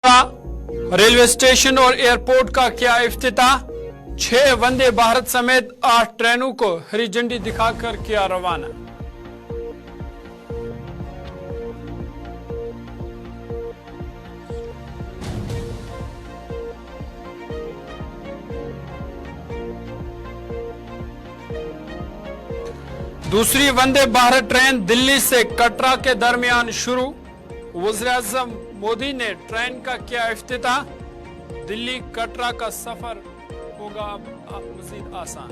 Railway station और airport का किया इफ्तिताह। 6 वंदे भारत समेत 8 ट्रेनों को हरी झंडी दिखाकर किया रवाना। दूसरी वंदे भारत ट्रेन दिल्ली से कटरा के दरमियान शुरू। वज़ीर-ए-आज़म मोदी ने ट्रेन का किया इफ्तिताह। दिल्ली कटरा का सफर होगा अब मजीद आसान।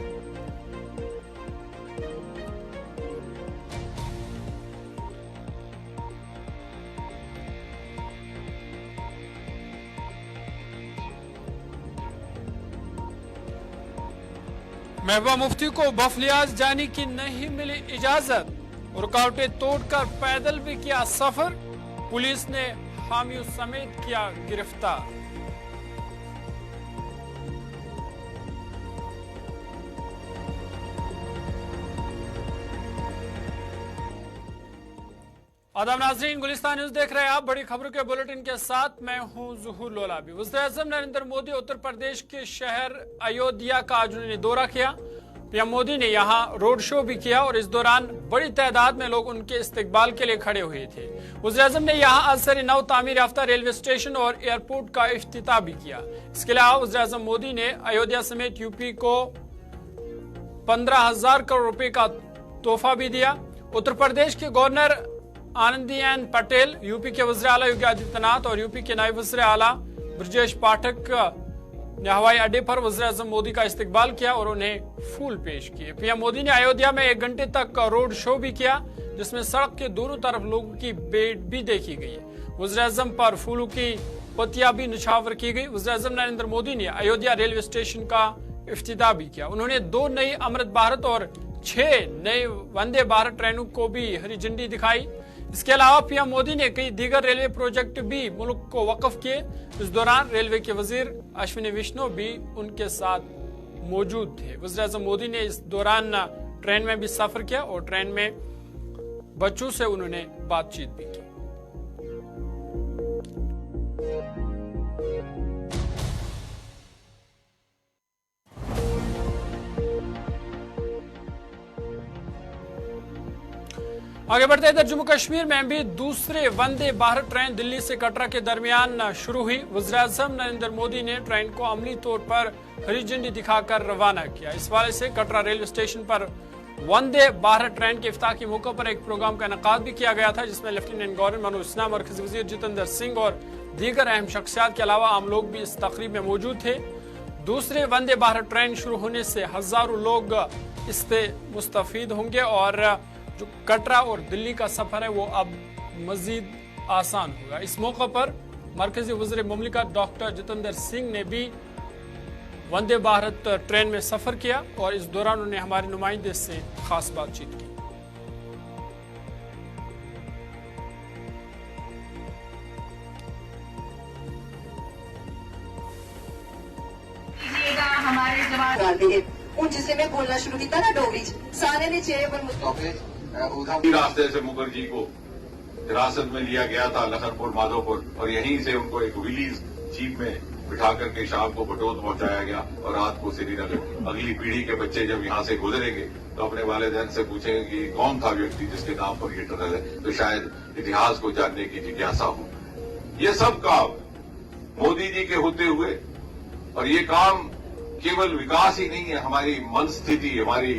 महबूबा मुफ्ती को बफलियाज जाने की नहीं मिली इजाजत। रुकावटें तोड़कर पैदल भी किया सफर। पुलिस ने हामियों समेत किया गिरफ्तार। आदाब नाज़रीन, गुलिस्तान न्यूज देख रहे हैं आप। बड़ी खबरों के बुलेटिन के साथ मैं हूं ज़ुहूर लोलाबी। वज़ीर-ए-आज़म नरेंद्र मोदी उत्तर प्रदेश के शहर अयोध्या का आज उन्होंने दौरा किया। पीएम मोदी ने यहां रोड शो भी किया और इस दौरान बड़ी तादाद में लोग उनके इस्तकबाल के लिए खड़े हुए थे। वज़ीर-ए-आज़म ने यहां असर नौ तामीर याफ्ता रेलवे स्टेशन और एयरपोर्ट का इफ्तिताह भी किया। इसके अलावा वज़ीर-ए-आज़म मोदी ने अयोध्या समेत यूपी को 15,000 करोड़ रुपए का तोहफा भी दिया। उत्तर प्रदेश के गवर्नर आनंदीबेन पटेल, यूपी के वज़ीर आला योगी आदित्यनाथ और यूपी के नायब वज़ीर आला ब्रजेश पाठक ने हवाई अड्डे पर वज़ीर-ए-आज़म मोदी का इस्तकबाल किया और उन्हें फूल पेश किए। पीएम मोदी ने अयोध्या में 1 घंटे तक रोड शो भी किया, जिसमें सड़क के दोनों तरफ लोगों की भीड़ भी देखी गई। वज़ीर-ए-आज़म पर फूलों की पत्तियां भी निछावर की गई। वज़ीर-ए-आज़म नरेंद्र मोदी ने अयोध्या रेलवे स्टेशन का इफ्तिताह भी किया। उन्होंने 2 नई अमृत भारत और 6 नए वंदे भारत ट्रेनों को भी हरी झंडी दिखाई। इसके अलावा पीएम मोदी ने कई दीगर रेलवे प्रोजेक्ट भी मुल्क को वक्फ किए। इस दौरान रेलवे के वजीर अश्विनी वैष्णव भी उनके साथ मौजूद थे। वज़ीर-ए-आज़म मोदी ने इस दौरान ट्रेन में भी सफर किया और ट्रेन में बच्चों से उन्होंने बातचीत भी की। आगे बढ़ते इधर जम्मू कश्मीर में भी दूसरे वंदे भारत ट्रेन दिल्ली से कटरा के दरमियान शुरू हुई। वज़ीर-ए-आज़म नरेंद्र मोदी ने ट्रेन को अमली तौर पर हरी झंडी दिखाकर रवाना किया। इस वाले से कटरा रेलवे स्टेशन पर वंदे भारत ट्रेन के इफ्ताह के मौके पर एक प्रोग्राम का इनेकाद भी किया गया था, जिसमें लेफ्टिनेंट गवर्नर मनोज सिन्हा, मरकजी वजीर जितेंद्र सिंह और दीगर अहम शख्सियात के अलावा आम लोग भी इस तकरीब में मौजूद थे। दूसरे वंदे भारत ट्रेन शुरू होने से हजारों लोग इससे मुस्तफीद होंगे और जो कटरा और दिल्ली का सफर है वो अब मजीद आसान होगा। इस मौके पर मरकजी वज़ीर मुमलिकत डॉक्टर जितेंद्र सिंह ने भी वंदे भारत ट्रेन में सफर किया और इस दौरान उन्होंने हमारे नुमाइंदे से खास बातचीत की। हमारे जवान उन जिसे मैं बोलना शुरू किया ना डोगरी सारे ने चेहरे पर रास्ते से मुखर्जी को हिरासत में लिया गया था लखनपुर माधोपुर और यहीं से उनको एक विलीज जीप में बिठा करके शाम को बटोत पहुंचाया गया और रात को श्रीनगर। अगली पीढ़ी के बच्चे जब यहाँ से गुजरेंगे तो अपने वालिदैन से पूछेंगे कि कौन था व्यक्ति जिसके नाम पर ये टनल है, तो शायद इतिहास को जानने की जिज्ञासा हो। ये सब काम मोदी जी के होते हुए और ये काम केवल विकास ही नहीं है, हमारी मन स्थिति, हमारी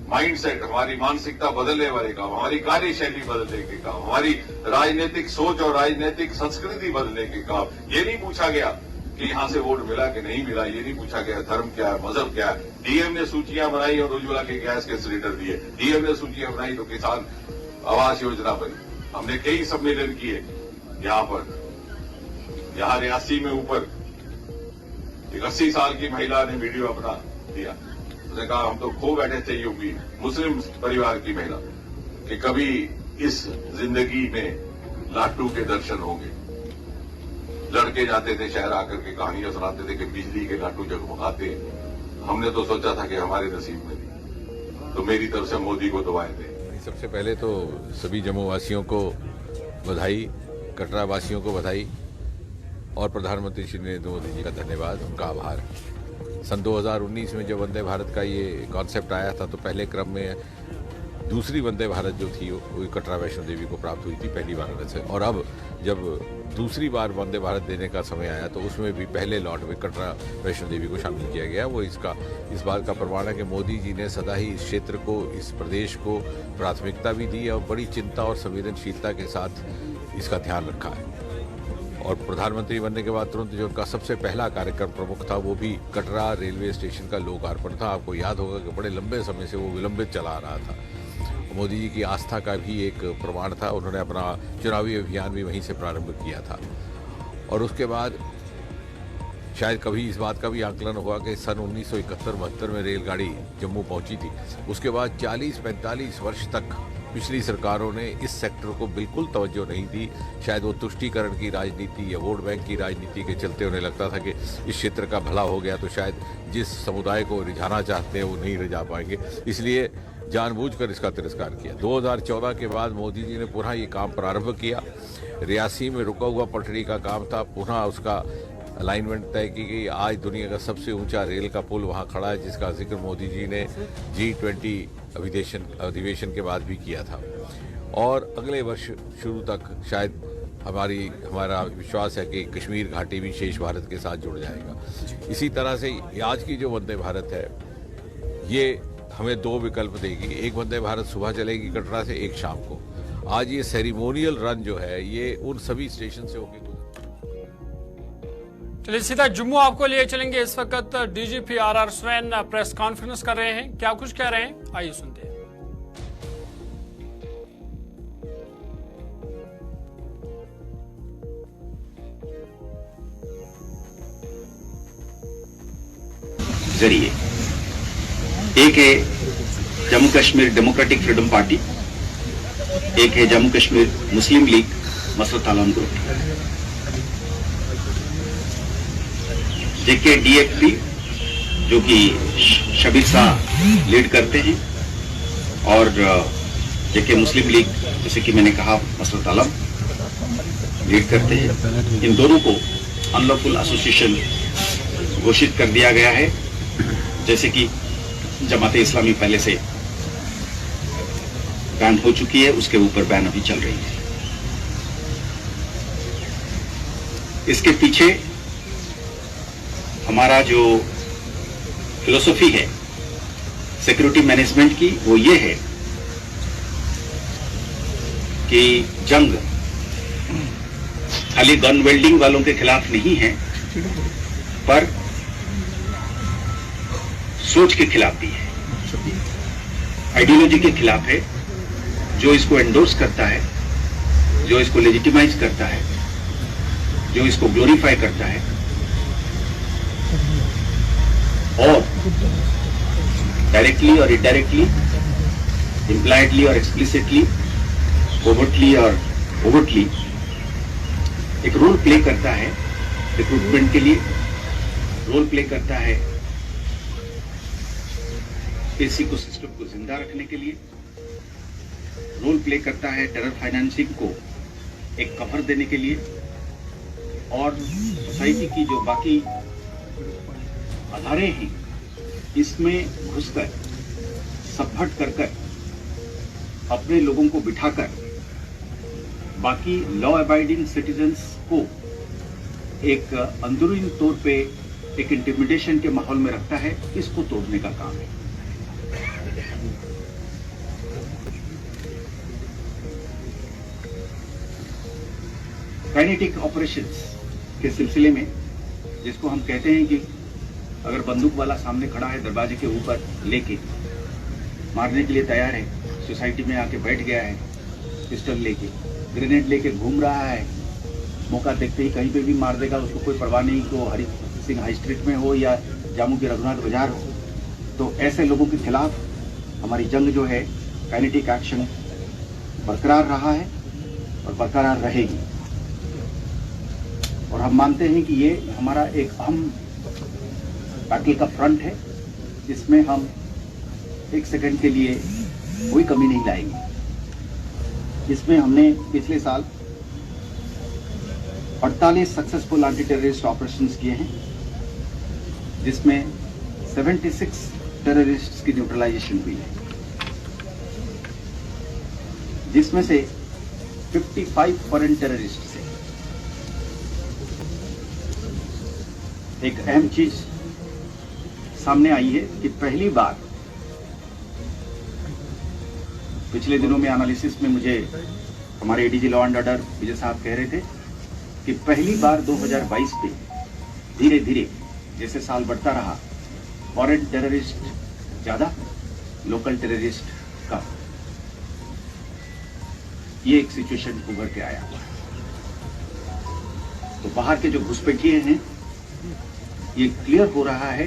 माइंडसेट, हमारी मानसिकता बदलने वाले काम, हमारी कार्यशैली बदलने के काम, हमारी राजनीतिक सोच और राजनीतिक संस्कृति बदलने के काम। ये नहीं पूछा गया कि यहां से वोट मिला कि नहीं मिला, ये नहीं पूछा गया धर्म क्या है, मजहब क्या है। डीएम ने सूचियां बनाई और उज्ज्वला के गैस के सिलेंडर दिए, डीएम ने सूचियां बनाई तो किसान आवास योजना बनी। हमने कई सम्मेलन किए यहाँ पर। यहाँ रियासी में ऊपर एक 80 साल की महिला ने वीडियो अपना दिया, उसने कहा हम तो खो बैठे थे यूपी मुस्लिम परिवार की महिला कि कभी इस जिंदगी में लाटू के दर्शन होंगे। लड़के जाते थे शहर आकर के कहानियां सुनाते थे कि बिजली के लाटू जगमगाते। हमने तो सोचा था कि हमारे नसीब में नहीं। तो मेरी तरफ से मोदी को दुआएं दें। सबसे पहले तो सभी जम्मू वासियों को बधाई, कटरा वासियों को बधाई और प्रधानमंत्री श्री नरेंद्र मोदी जी का धन्यवाद, उनका आभार। सन 2019 में जब वंदे भारत का ये कॉन्सेप्ट आया था तो पहले क्रम में दूसरी वंदे भारत जो थी वो कटरा वैष्णो देवी को प्राप्त हुई थी, पहली वाराणसी। और अब जब दूसरी बार वंदे भारत देने का समय आया तो उसमें भी पहले लॉट में कटरा वैष्णो देवी को शामिल किया गया। वो इस बात का प्रमाण है कि मोदी जी ने सदा ही इस क्षेत्र को, इस प्रदेश को प्राथमिकता भी दी और बड़ी चिंता और संवेदनशीलता के साथ इसका ध्यान रखा है। और प्रधानमंत्री बनने के बाद तुरंत जो उनका सबसे पहला कार्यक्रम प्रमुख था वो भी कटरा रेलवे स्टेशन का लोकार्पण था। आपको याद होगा कि बड़े लंबे समय से वो विलंबित चला आ रहा था। मोदी जी की आस्था का भी एक प्रमाण था। उन्होंने अपना चुनावी अभियान भी वहीं से प्रारंभ किया था। और उसके बाद शायद कभी इस बात का भी आकलन हुआ कि सन 1971-72 में रेलगाड़ी जम्मू पहुंची थी। उसके बाद 40-45 वर्ष तक पिछली सरकारों ने इस सेक्टर को बिल्कुल तवज्जो नहीं दी। शायद वो तुष्टीकरण की राजनीति या वोट बैंक की राजनीति के चलते उन्हें लगता था कि इस क्षेत्र का भला हो गया तो शायद जिस समुदाय को रिझाना चाहते हैं वो नहीं रिझा पाएंगे, इसलिए जानबूझकर इसका तिरस्कार किया। 2014 के बाद मोदी जी ने पुनः ये काम प्रारंभ किया। रियासी में रुका हुआ पटरी का काम था, पुनः उसका अलाइनमेंट तय की गई। आज दुनिया का सबसे ऊंचा रेल का पुल वहां खड़ा है, जिसका जिक्र मोदी जी ने G20 अधिवेशन के बाद भी किया था। और अगले वर्ष शुरू तक शायद हमारा विश्वास है कि कश्मीर घाटी भी शेष भारत के साथ जुड़ जाएगा। इसी तरह से आज की जो वंदे भारत है ये हमें दो विकल्प देगी। एक वंदे भारत सुबह चलेगी कटरा से, एक शाम को। आज ये सेरिमोनियल रन जो है ये उन सभी स्टेशन से होगी। चलिए सीधा जम्मू आपको लिए चलेंगे। इस वक्त DGP RR swan press conference कर रहे हैं, क्या कुछ कह रहे हैं आइए सुनते हैं। जरिए एक है Jammu Kashmir democratic freedom party, एक है जम्मू कश्मीर मुस्लिम लीग मसरत आलम ग्रुप। जेके DFP जो कि शबीर शाह लीड करते हैं और जेके मुस्लिम लीग जैसे कि मैंने कहा मसरत आलम लीड करते हैं। इन दोनों को अनलॉफुल एसोसिएशन घोषित कर दिया गया है। जैसे कि जमाते इस्लामी पहले से बैन हो चुकी है, उसके ऊपर बैन अभी चल रही है। इसके पीछे हमारा जो फिलोसफी है सिक्योरिटी मैनेजमेंट की वो ये है कि जंग खाली गन वेल्डिंग वालों के खिलाफ नहीं है, पर सोच के खिलाफ भी है, आइडियोलॉजी के खिलाफ है। जो इसको एंडोर्स करता है, जो इसको लेजिटिमाइज करता है, जो इसको ग्लोरीफाई करता है और डायरेक्टली और इनडायरेक्टली, इम्प्लाइडली और एक्सप्लिसिटली, ओवरटली और ओवरटली एक रोल प्ले करता है रिक्रूटमेंट के लिए, रोल प्ले करता है इस इकोसिस्टम को जिंदा रखने के लिए, रोल प्ले करता है टेरर फाइनेंसिंग को एक कवर देने के लिए और सोसाइटी की जो बाकी आधारें हैं इसमें घुसकर सबभट कर अपने लोगों को बिठाकर बाकी लॉ अबाइडिंग सिटीजन्स को एक अंदरूनी तौर पे एक इंटिमिडेशन के माहौल में रखता है। इसको तोड़ने का काम है। काइनेटिक ऑपरेशंस के सिलसिले में, जिसको हम कहते हैं कि अगर बंदूक वाला सामने खड़ा है दरवाजे के ऊपर लेके मारने के लिए तैयार है, सोसाइटी में आके बैठ गया है पिस्टल लेके, ग्रेनेड लेके घूम रहा है, मौका देखते ही कहीं पे भी मार देगा, उसको कोई परवाह नहीं, को हरि सिंह हाई स्ट्रीट में हो या जामू की रघुनाथ बाजार हो। तो ऐसे लोगों के खिलाफ हमारी जंग जो है काइनेटिक एक्शन बरकरार रहा है और बरकरार रहेगी। और हम मानते हैं कि ये हमारा एक अहम बैटल का फ्रंट है, जिसमें हम एक सेकंड के लिए कोई कमी नहीं लाएंगे। इसमें हमने पिछले साल 48 सक्सेसफुल एंटी टेररिस्ट ऑपरेशंस किए हैं, जिसमें 76 टेररिस्ट्स की न्यूट्रलाइजेशन हुई है, जिसमें से 55 फॉरेन टेररिस्ट से। एक अहम चीज सामने आई है कि पहली बार पिछले दिनों में एनालिसिस में मुझे हमारे एडीजी लॉ एंड ऑर्डर विजय साहब कह रहे थे कि पहली बार 2022 में धीरे धीरे जैसे साल बढ़ता रहा, फॉरेन टेररिस्ट ज्यादा, लोकल टेररिस्ट कम, ये एक सिचुएशन उभर के आया। तो बाहर के जो घुसपैठिए हैं, ये क्लियर हो रहा है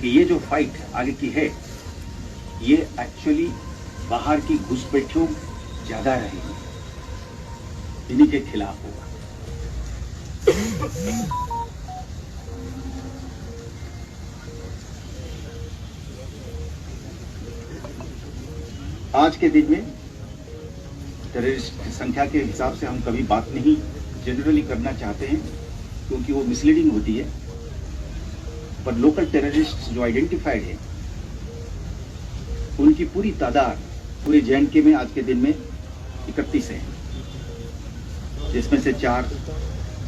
कि ये जो फाइट आगे की है, ये एक्चुअली बाहर की घुसपैठियों ज्यादा रहेगी, इन्हीं के खिलाफ होगा। आज के दिन में टेररिस्ट की संख्या के हिसाब से हम कभी बात नहीं जनरली करना चाहते हैं, क्योंकि वो मिसलीडिंग होती है। पर लोकल टेररिस्ट जो आइडेंटिफाइड है, उनकी पूरी तादाद पूरे जे.एंड.के में आज के दिन में 31 है, जिसमें से 4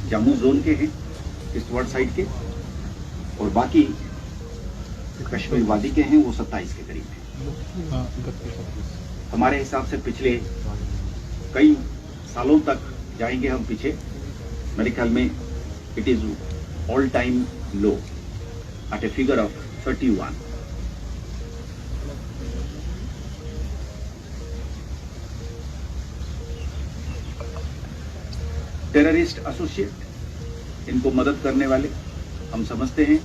जम्मू जोन के हैं, ईस्टवर्ड साइड के, और बाकी कश्मीर वादी के हैं, वो 27 के करीब हैं। हमारे हिसाब से पिछले कई सालों तक जाएंगे हम पीछे, मेरे ख्याल में it is all time low at a figure of 31. Terrorist associate, इनको मदद करने वाले, हम समझते हैं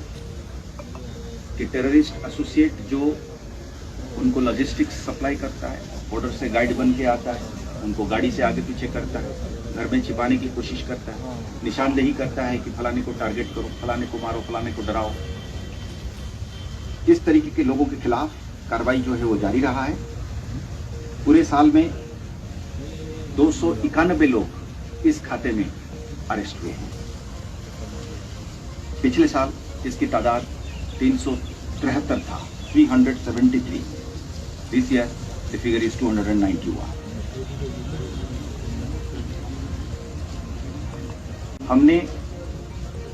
कि टेररिस्ट एसोसिएट जो उनको लॉजिस्टिक्स सप्लाई करता है, बॉर्डर से गाइड बन के आता है, उनको गाड़ी से आगे पीछे करता है, घर में छिपाने की कोशिश करता है, निशानदेही करता है कि फलाने को टारगेट करो, फलाने को मारो, फलाने को डराओ, इस तरीके के लोगों के खिलाफ कार्रवाई जो है वो जारी रहा है। पूरे साल में 291 लोग इस खाते में अरेस्ट हुए हैं। पिछले साल इसकी तादाद 373 था, 373। This year the figure is 291। हमने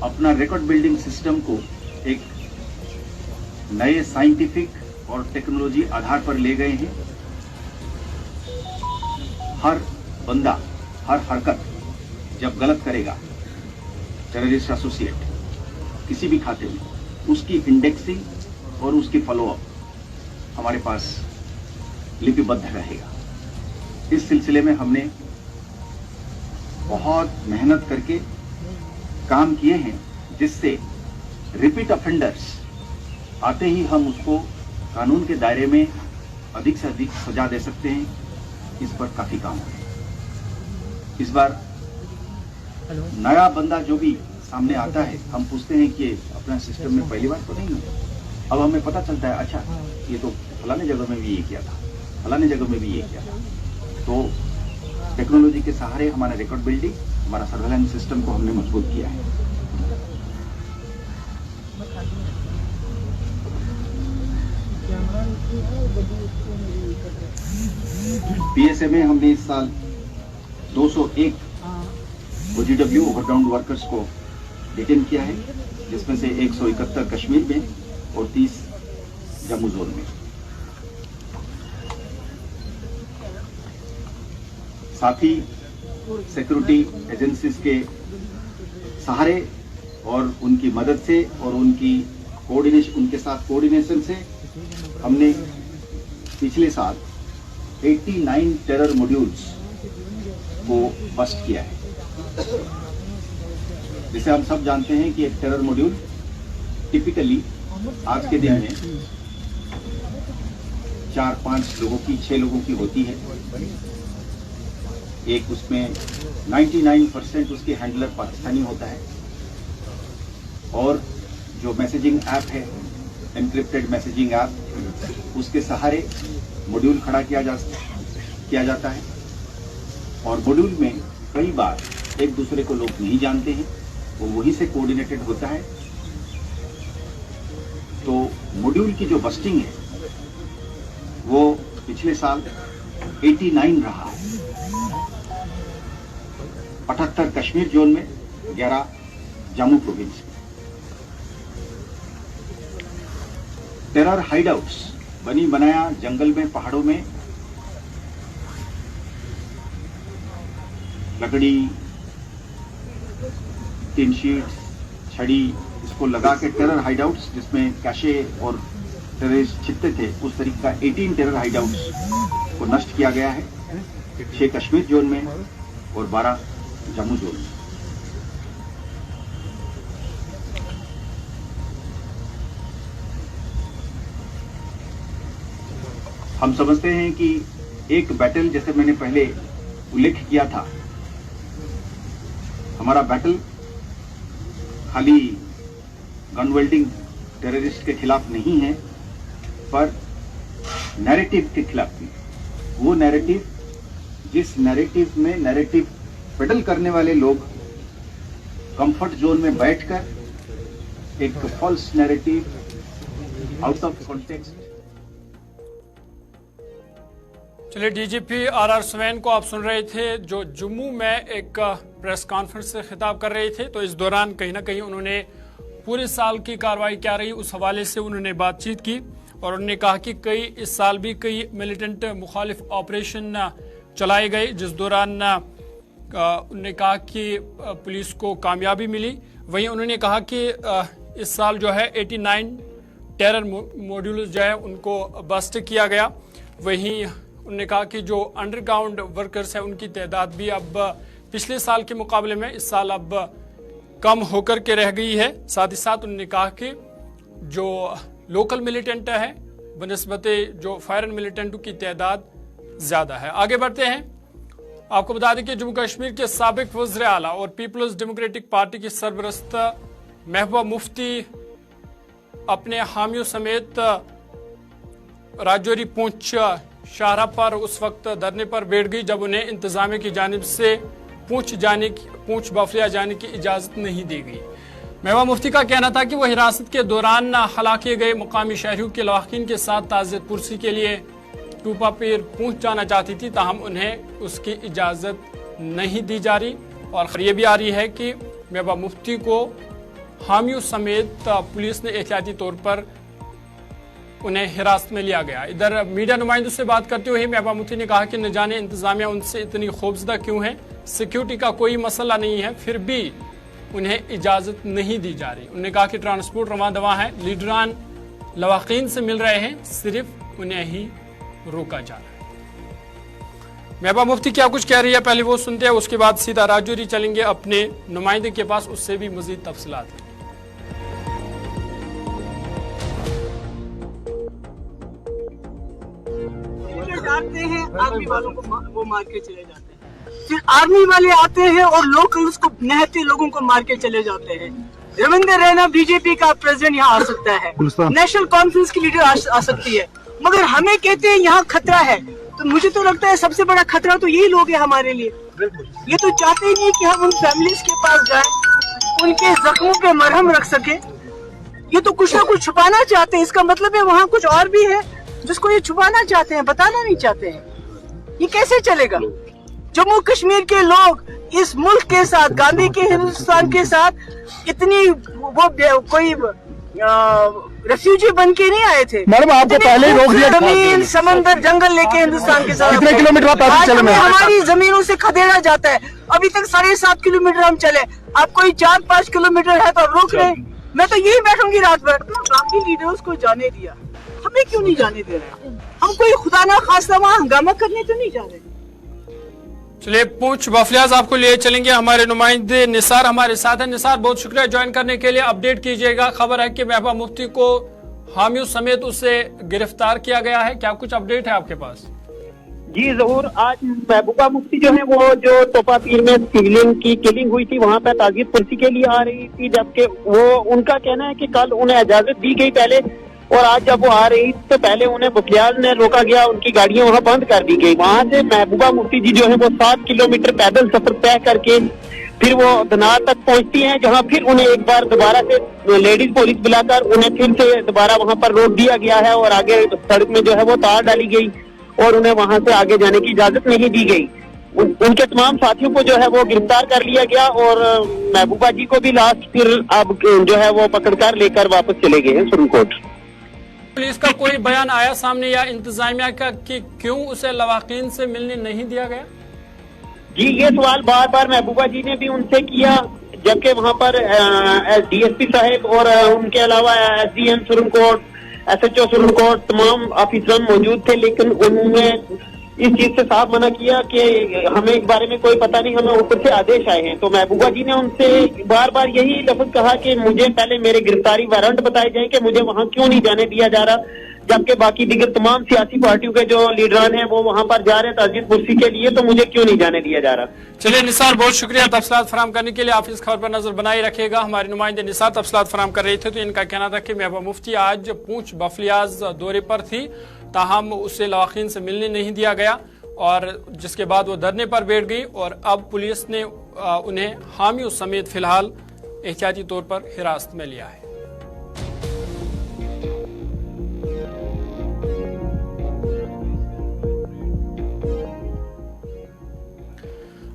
अपना रिकॉर्ड बिल्डिंग सिस्टम को एक नए साइंटिफिक और टेक्नोलॉजी आधार पर ले गए हैं। हर बंदा, हर हरकत जब गलत करेगा टेररिस्ट एसोसिएट किसी भी खाते में, उसकी इंडेक्सिंग और उसकी फॉलोअप हमारे पास लिपिबद्ध रहेगा। इस सिलसिले में हमने बहुत मेहनत करके काम किए हैं, जिससे रिपीट ऑफेंडर्स आते ही हम उसको कानून के दायरे में अधिक से अधिक सजा दे सकते हैं। इस पर काफी काम है। इस बार नया बंदा जो भी सामने आता है, हम पूछते हैं कि अपना सिस्टम में पहली बार तो नहीं है। अब हमें पता चलता है, अच्छा ये तो फलाने जगह में भी ये किया था, फलाने जगह में भी ये किया था। तो टेक्नोलॉजी के सहारे हमारा रिकॉर्ड बिल्डिंग, हमारा सर्वेलेंस सिस्टम को हमने मजबूत किया है। पीएसए में हमने इस साल 201 ओजीडब्ल्यू ओवरग्राउंड वर्कर्स को डिटेन किया है, जिसमें से 171 कश्मीर में और 30 जम्मू जोन में। साथ ही सिक्योरिटी एजेंसीज के सहारे और उनकी मदद से और उनके साथ कोऑर्डिनेशन से हमने पिछले साल 89 टेरर मॉड्यूल्स को बस्ट किया है। जिसे हम सब जानते हैं कि एक टेरर मॉड्यूल टिपिकली आज के दिन में 4-5 लोगों की, 6 लोगों की होती है। एक उसमें 99% उसके हैंडलर पाकिस्तानी होता है, और जो मैसेजिंग ऐप है, एनक्रिप्टेड मैसेजिंग ऐप, उसके सहारे मॉड्यूल खड़ा किया जाता है। और मॉड्यूल में कई बार एक दूसरे को लोग नहीं जानते हैं, वो वहीं से कोऑर्डिनेटेड होता है। तो मॉड्यूल की जो बस्टिंग है वो पिछले साल 89 रहा है, 78 कश्मीर जोन में, 11 जम्मू प्रोविंस में। टेरर हाइडआउट्स बनी बनाया जंगल में, पहाड़ों में लकड़ी, टिन शीट्स, छड़ी, इसको लगा के टेरर हाइडआउट्स जिसमें कैशे और टेररिस्ट छिपते थे, उस तरीके का 18 टेरर हाइडआउट्स को नष्ट किया गया है, 6 कश्मीर जोन में और 12 जम्मू जोन में। हम समझते हैं कि एक बैटल, जैसे मैंने पहले उल्लेख किया था, हमारा बैटल खाली गन वेल्डिंग टेररिस्ट के खिलाफ नहीं है, पर नैरेटिव के खिलाफ भी। वो नैरेटिव, जिस नैरेटिव में नैरेटिव पेडल करने वाले लोग कंफर्ट जोन में बैठकर एक false narrative out of context. चलिए, डीजीपी आर स्वैन को आप सुन रहे थे, जो जम्मू में एक प्रेस कॉन्फ्रेंस से खिताब कर रहे थे। तो इस दौरान कहीं ना कहीं उन्होंने पूरे साल की कार्रवाई क्या रही उस हवाले से उन्होंने बातचीत की, और उन्होंने कहा कि इस साल भी कई मिलिटेंट मुखालिफ ऑपरेशन चलाए गए, जिस दौरान उन्होंने कहा कि पुलिस को कामयाबी मिली। वहीं उन्होंने कहा कि इस साल जो है 89 टेरर मॉड्यूल जो है उनको बस्ट किया गया। वहीं उन्होंने कहा कि जो अंडरग्राउंड वर्कर्स है उनकी तादाद भी अब पिछले साल के मुकाबले में इस साल अब कम होकर के रह गई है। साथ ही साथ उन्होंने कहा कि जो लोकल मिलिटेंट है बनस्बत जो फॉरेन मिलिटेंटों की तादाद ज्यादा है। आगे बढ़ते हैं, आपको बता दें कि जम्मू कश्मीर के साबिक वज़ीर आला और पीपल्स डेमोक्रेटिक पार्टी की सरबरस्त महबूबा मुफ्ती अपने हामियों समेत राजौरी पूंछ शाहराह पर उस वक्त धरने पर बैठ गई जब उन्हें इंतजामिया की जानिब से पूंछ बफलिया जाने की इजाजत नहीं दी गई। महबूबा मुफ्ती का कहना था कि वह हिरासत के दौरान हलाक किए गए मुकामी शहरियों के लवाकिन के साथ ताज़ियत पुरसी के लिए टूपा पीर पूंछ जाना चाहती थी, ताहम उन्हें उसकी इजाजत नहीं दी जा रही। और ये भी आ रही है कि महबूबा मुफ्ती को हामियों समेत पुलिस ने एहतियाती तौर पर उन्हें हिरासत में लिया गया। इधर मीडिया नुमाइंदों से बात करते हुए महबूबा मुफ्ती ने कहा कि न जाने इंतजामिया उनसे इतनी खौफजदा क्यों है, सिक्योरिटी का कोई मसला नहीं है, फिर भी उन्हें इजाजत नहीं दी जा रही। उन्होंने कहा कि ट्रांसपोर्ट रवां दवा है, लीडरान लवाकीन से मिल रहे हैं, सिर्फ उन्हें ही रोका जा रहा है। महबूबा मुफ्ती क्या कुछ कह रही है पहले वो सुनते हैं, उसके बाद सीधा राजौरी चलेंगे अपने नुमाइंदे के पास, उससे भी मजीद तफसीलात हैं। डालते हैं आर्मी वालों को, वो मार के चले जाते हैं। फिर आर्मी वाले आते हैं और लोकल्स को नहते लोगों को मार के चले जाते हैं। रविंद्र रैना बीजेपी का प्रेसिडेंट यहाँ आ सकता है, नेशनल कॉन्फ्रेंस की लीडर आ सकती है, मगर हमें कहते हैं यहाँ खतरा है। तो मुझे तो लगता है सबसे बड़ा खतरा तो यही लोग हैं हमारे लिए। ये तो चाहते ही नहीं कि हम उन फैमिलीज के पास जाएं, उनके जख्मों पे मरहम रख सके। ये तो कुछ ना कुछ छुपाना चाहते हैं। इसका मतलब है वहाँ कुछ और भी है जिसको ये छुपाना चाहते हैं, बताना नहीं चाहते हैं। ये कैसे चलेगा? जम्मू कश्मीर के लोग इस मुल्क के साथ, गांधी के हिंदुस्तान के साथ इतनी वो कोई रेफ्यूजी बन के नहीं आए थे। मैडम आपको पहले ही रोक दिया था। जमीन, समंदर, जंगल लेके हिंदुस्तान के साथ कितने किलोमीटर आप पैदल चले? हमारी जमीनों से खदेड़ा जाता है। अभी तक 7.5 किलोमीटर हम चले, अब कोई 4-5 किलोमीटर है तो अब रोक रहे। मैं तो यही बैठूंगी रात भर। बाकी लीडर्स को जाने दिया, हमें क्यों नहीं जाने दे रहे? हम कोई खुदा ना खास्ता वहाँ हंगामा करने तो नहीं जा रहे। चलिए, पूंछ बफलियाज आपको लिए चलेंगे, हमारे नुमाइंदे निसार हमारे साथ हैं। निसार, बहुत शुक्रिया ज्वाइन करने के लिए। अपडेट कीजिएगा, खबर है कि महबूबा मुफ्ती को हामियों समेत उसे गिरफ्तार किया गया है, क्या कुछ अपडेट है आपके पास? जी जरूर, आज महबूबा मुफ्ती जो है वो जो टोपा पीर में सिविलियन की किलिंग हुई थी वहाँ पर ताज़ियत पुरसी के लिए आ रही थी, जबकि वो उनका कहना है कि कल उन्हें इजाजत दी गई पहले, और आज जब वो आ रही तो पहले उन्हें बफलियाल ने रोका गया, उनकी गाड़ियां वहाँ बंद कर दी गई। वहाँ से महबूबा मुफ्ती जी जो है वो 7 किलोमीटर पैदल सफर तय करके फिर वो धनार तक पहुंचती हैं, जहां फिर उन्हें एक बार दोबारा से लेडीज पुलिस बुलाकर उन्हें फिर से दोबारा वहां पर रोक दिया गया है और आगे सड़क में जो है वो तार डाली गई और उन्हें वहां से आगे जाने की इजाजत नहीं दी गई। उनके तमाम साथियों को जो है वो गिरफ्तार कर लिया गया और महबूबा जी को भी लास्ट फिर अब जो है वो पकड़कर लेकर वापस चले गए हैं सुप्रीम कोर्ट। पुलिस का कोई बयान आया सामने या इंतजामिया का कि क्यों उसे लवाकिन से मिलने नहीं दिया गया? जी, ये सवाल बार बार महबूबा जी ने भी उनसे किया, जबकि वहां पर डीएसपी साहब और उनके अलावा SDM supreme court, SHO supreme court, तमाम ऑफिसर मौजूद थे, लेकिन उन्होंने इस चीज से साफ मना किया कि हमें इस बारे में कोई पता नहीं, हमें ऊपर से आदेश आए हैं। तो महबूबा जी ने उनसे बार बार यही लफ्ज कहा कि मुझे पहले मेरे गिरफ्तारी वारंट बताए जाए कि मुझे वहां क्यों नहीं जाने दिया जा रहा, जबकि बाकी दीगर तमाम सियासी पार्टियों के जो लीडरान हैं वो वहां पर जा रहे हैं ताजिद कुर्सी के लिए, तो मुझे क्यों नहीं जाने दिया जा रहा। चलिए निसार, बहुत शुक्रिया तफसीलात फराहम करने के लिए। आप इस खबर पर नजर बनाए रखेगा। हमारे नुमाइंदे निसार तफसीलात फराहम कर रहे थे, तो इनका कहना था कि महबूबा मुफ्ती आज पूंछ बफलियाज दौरे पर थी, ताहम उसे लवाकिन से मिलने नहीं दिया गया और जिसके बाद वो धरने पर बैठ गई और अब पुलिस ने उन्हें हामियों समेत फिलहाल एहतियाती तौर पर हिरासत में लिया है।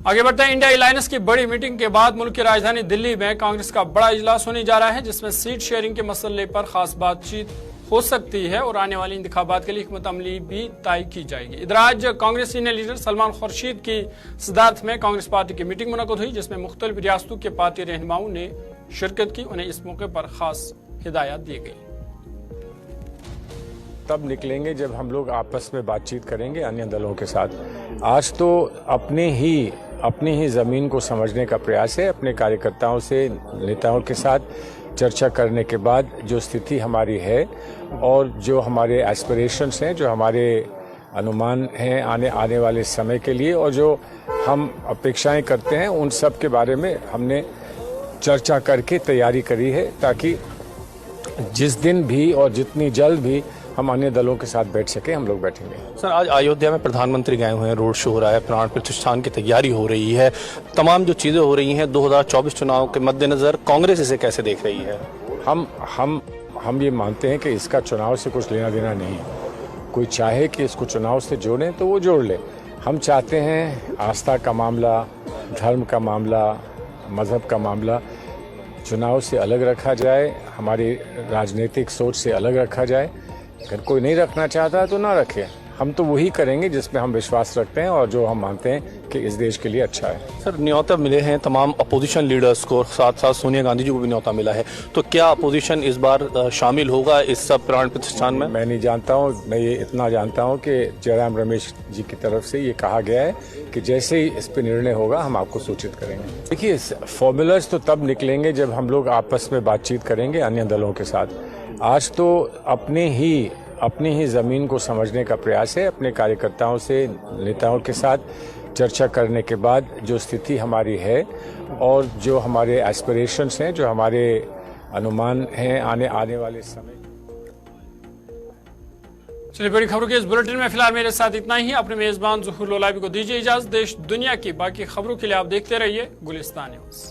आगे बढ़ते हैं। इंडिया अलायंस की बड़ी मीटिंग के बाद मुल्क की राजधानी दिल्ली में कांग्रेस का बड़ा इजलास होने जा रहा है, जिसमें सीट शेयरिंग के मसले पर खास बातचीत हो सकती है और आने वाले इंतखाबात के लिए हिकमत अमली भी तय की जाएगी। इधर आज कांग्रेस सीनियर लीडर सलमान खुर्शीद की सदारत में कांग्रेस पार्टी की मीटिंग मुनक़द हुई, जिसमें मुख्तलिफ रियासतों के पार्टी रहनुमाओं ने शिरकत की। उन्हें इस मौके पर खास हिदायत दी गई। तब निकलेंगे जब हम लोग आपस में बातचीत करेंगे अन्य दलों के साथ। आज तो अपनी ही ज़मीन को समझने का प्रयास है। अपने कार्यकर्ताओं से, नेताओं के साथ चर्चा करने के बाद जो स्थिति हमारी है और जो हमारे एस्पिरेशंस हैं, जो हमारे अनुमान हैं आने वाले समय के लिए और जो हम अपेक्षाएं करते हैं, उन सब के बारे में हमने चर्चा करके तैयारी करी है, ताकि जिस दिन भी और जितनी जल्द भी हम अन्य दलों के साथ बैठ सके, हम लोग बैठेंगे। सर, आज अयोध्या में प्रधानमंत्री गए हुए हैं, रोड शो हो रहा है, प्राण प्रतिष्ठान की तैयारी हो रही है, तमाम जो चीज़ें हो रही हैं 2024 चुनाव के मद्देनजर कांग्रेस इसे कैसे देख रही है? हम ये मानते हैं कि इसका चुनाव से कुछ लेना देना नहीं है। कोई चाहे कि इसको चुनाव से जोड़ें तो वो जोड़ ले। हम चाहते हैं आस्था का मामला, धर्म का मामला, मजहब का मामला चुनाव से अलग रखा जाए, हमारी राजनीतिक सोच से अलग रखा जाए। अगर कोई नहीं रखना चाहता है तो ना रखे। हम तो वही करेंगे जिसमें हम विश्वास रखते हैं और जो हम मानते हैं कि इस देश के लिए अच्छा है। सर, न्योता मिले हैं तमाम अपोजिशन लीडर्स को, साथ साथ सोनिया गांधी जी को भी न्योता मिला है, तो क्या अपोजिशन इस बार शामिल होगा इस सब प्राण प्रतिष्ठान में? मैं नहीं जानता हूँ। मैं ये इतना जानता हूँ कि जयराम रमेश जी की तरफ से ये कहा गया है कि जैसे ही इस पर निर्णय होगा हम आपको सूचित करेंगे। देखिए, फॉर्मूलाज तो तब निकलेंगे जब हम लोग आपस में बातचीत करेंगे अन्य दलों के साथ। आज तो अपनी ही ज़मीन को समझने का प्रयास है। अपने कार्यकर्ताओं से, नेताओं के साथ चर्चा करने के बाद जो स्थिति हमारी है और जो हमारे एस्पिरेशंस हैं, जो हमारे अनुमान हैं आने वाले समय। चलिए, बड़ी खबरों के इस बुलेटिन में फिलहाल मेरे साथ इतना ही। अपने मेजबान ज़ुहूर लोलाबी को दीजिए इजाजत। देश दुनिया की बाकी खबरों के लिए आप देखते रहिए गुलिस्तान न्यूज़।